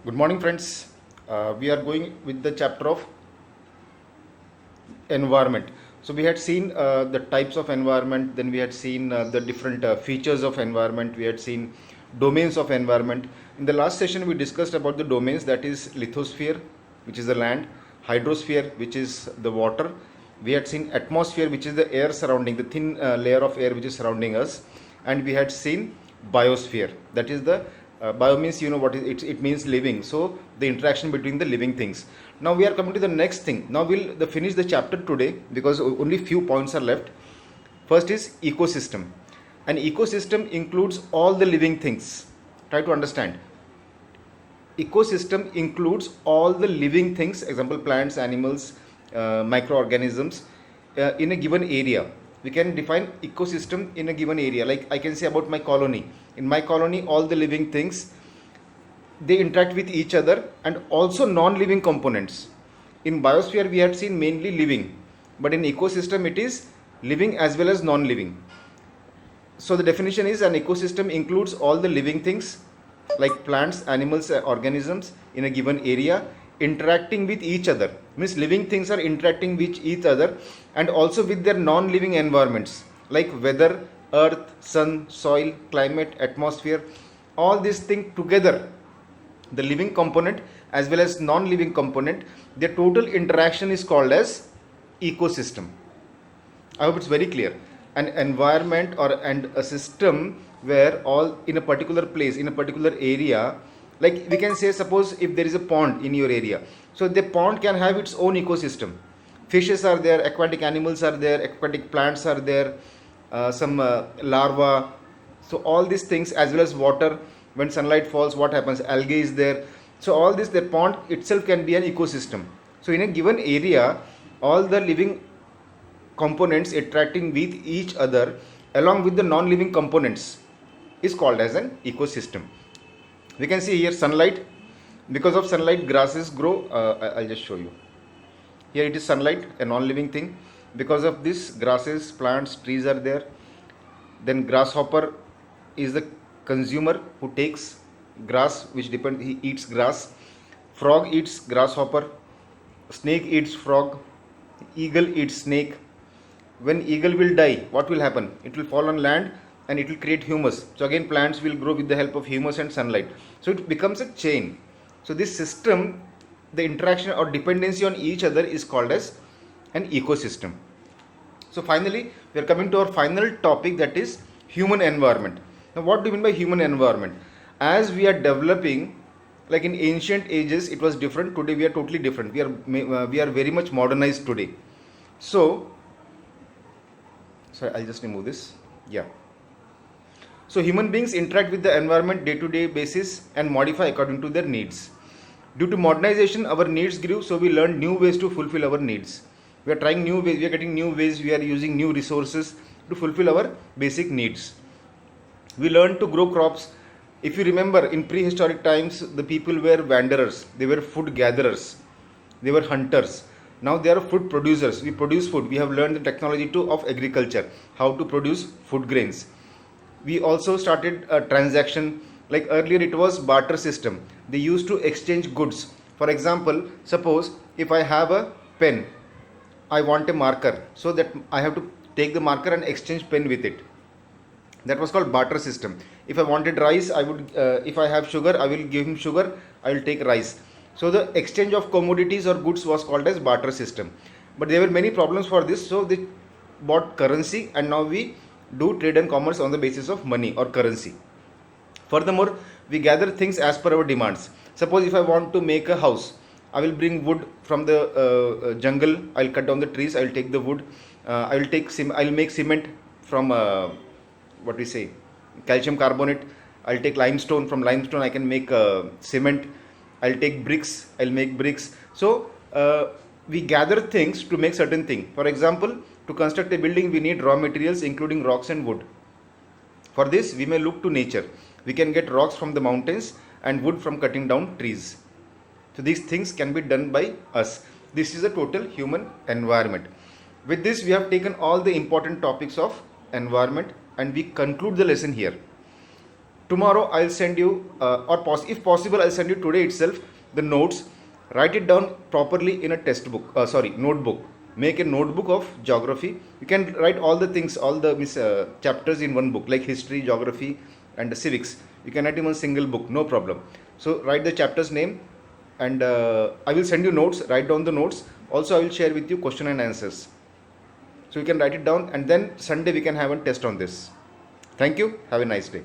Good morning, friends. We are going with the chapter of environment. So we had seen the types of environment, then we had seen the different features of environment, we had seen domains of environment. In the last session, we discussed about the domains, that is lithosphere, which is the land, hydrosphere, which is the water. We had seen atmosphere, which is the air surrounding, the thin layer of air which is surrounding us, and we had seen biosphere, that is the bio means, you know what it means, living. So the interaction between the living things. Now we are coming to the next thing. Now we'll finish the chapter today because only few points are left. First is ecosystem. An ecosystem includes all the living things. Try to understand. Ecosystem includes all the living things, example plants, animals, microorganisms, in a given area. We can define ecosystem in a given area. Like I can say about my colony. In my colony, all the living things, they interact with each other, and also non-living components. In biosphere, we had seen mainly living, but in ecosystem, it is living as well as non-living. So the definition is an ecosystem includes all the living things like plants, animals, organisms in a given area interacting with each other. Means living things are interacting with each other and also with their non-living environments like weather, earth, sun, soil, climate, atmosphere. All these things together, the living component as well as non-living component, their total interaction is called as ecosystem. I hope it's very clear. An environment and a system where all in a particular place, in a particular area, like we can say, suppose if there is a pond in your area, so the pond can have its own ecosystem. Fishes are there, aquatic animals are there, aquatic plants are there, some larvae. So all these things as well as water. When sunlight falls, what happens? Algae is there. So all this, the pond itself can be an ecosystem. So in a given area, all the living components interacting with each other along with the non-living components is called as an ecosystem. We can see here sunlight. Because of sunlight, grasses grow. I'll just show you. Here it is sunlight, a non-living thing. Because of this, grasses, plants, trees are there. Then grasshopper is the consumer who takes grass, which depends, he eats grass. Frog eats grasshopper. Snake eats frog. Eagle eats snake. When eagle will die, what will happen? It will fall on land and it will create humus. So again plants will grow with the help of humus and sunlight. So it becomes a chain. So this system, the interaction or dependency on each other is called as an ecosystem. So finally, we are coming to our final topic, that is human environment. Now what do you mean by human environment? As we are developing, like in ancient ages it was different, today we are totally different. We are very much modernized today. So I'll just remove this. Yeah. So human beings interact with the environment day-to-day basis and modify according to their needs. Due to modernization, our needs grew, so we learned new ways to fulfill our needs. We are trying new ways, we are getting new ways, we are using new resources to fulfill our basic needs. We learned to grow crops. If you remember, in prehistoric times, the people were wanderers, they were food gatherers, they were hunters. Now they are food producers. We produce food. We have learned the technology of agriculture, how to produce food grains. We also started a transaction. Like earlier it was barter system. They used to exchange goods. For example, suppose if I have a pen, I want a marker, so that I have to take the marker and exchange pen with it. That was called barter system. If I wanted rice, I would, if I have sugar, I will give him sugar, I will take rice. So the exchange of commodities or goods was called as barter system. But there were many problems for this, so they bought currency, and now we do trade and commerce on the basis of money or currency. Furthermore, we gather things as per our demands. Suppose if I want to make a house, I will bring wood from the jungle, I will cut down the trees, I will take the wood, I will make cement from what we say, calcium carbonate. I'll take limestone. From limestone I can make cement. I'll take bricks, I'll make bricks. So we gather things to make certain thing. For example, to construct a building we need raw materials including rocks and wood. For this we may look to nature. We can get rocks from the mountains and wood from cutting down trees. So these things can be done by us. This is a total human environment. With this we have taken all the important topics of environment and we conclude the lesson here. tomorrow I'll send you, if possible, I'll send you today itself the notes. Write it down properly in a textbook, notebook. Make a notebook of geography. You can write all the things, all the chapters in one book, like history, geography, and civics. You can write in one single book, no problem. So write the chapter's name, and I will send you notes. Write down the notes. Also, I will share with you question and answers. So you can write it down, and then Sunday we can have a test on this. Thank you. Have a nice day.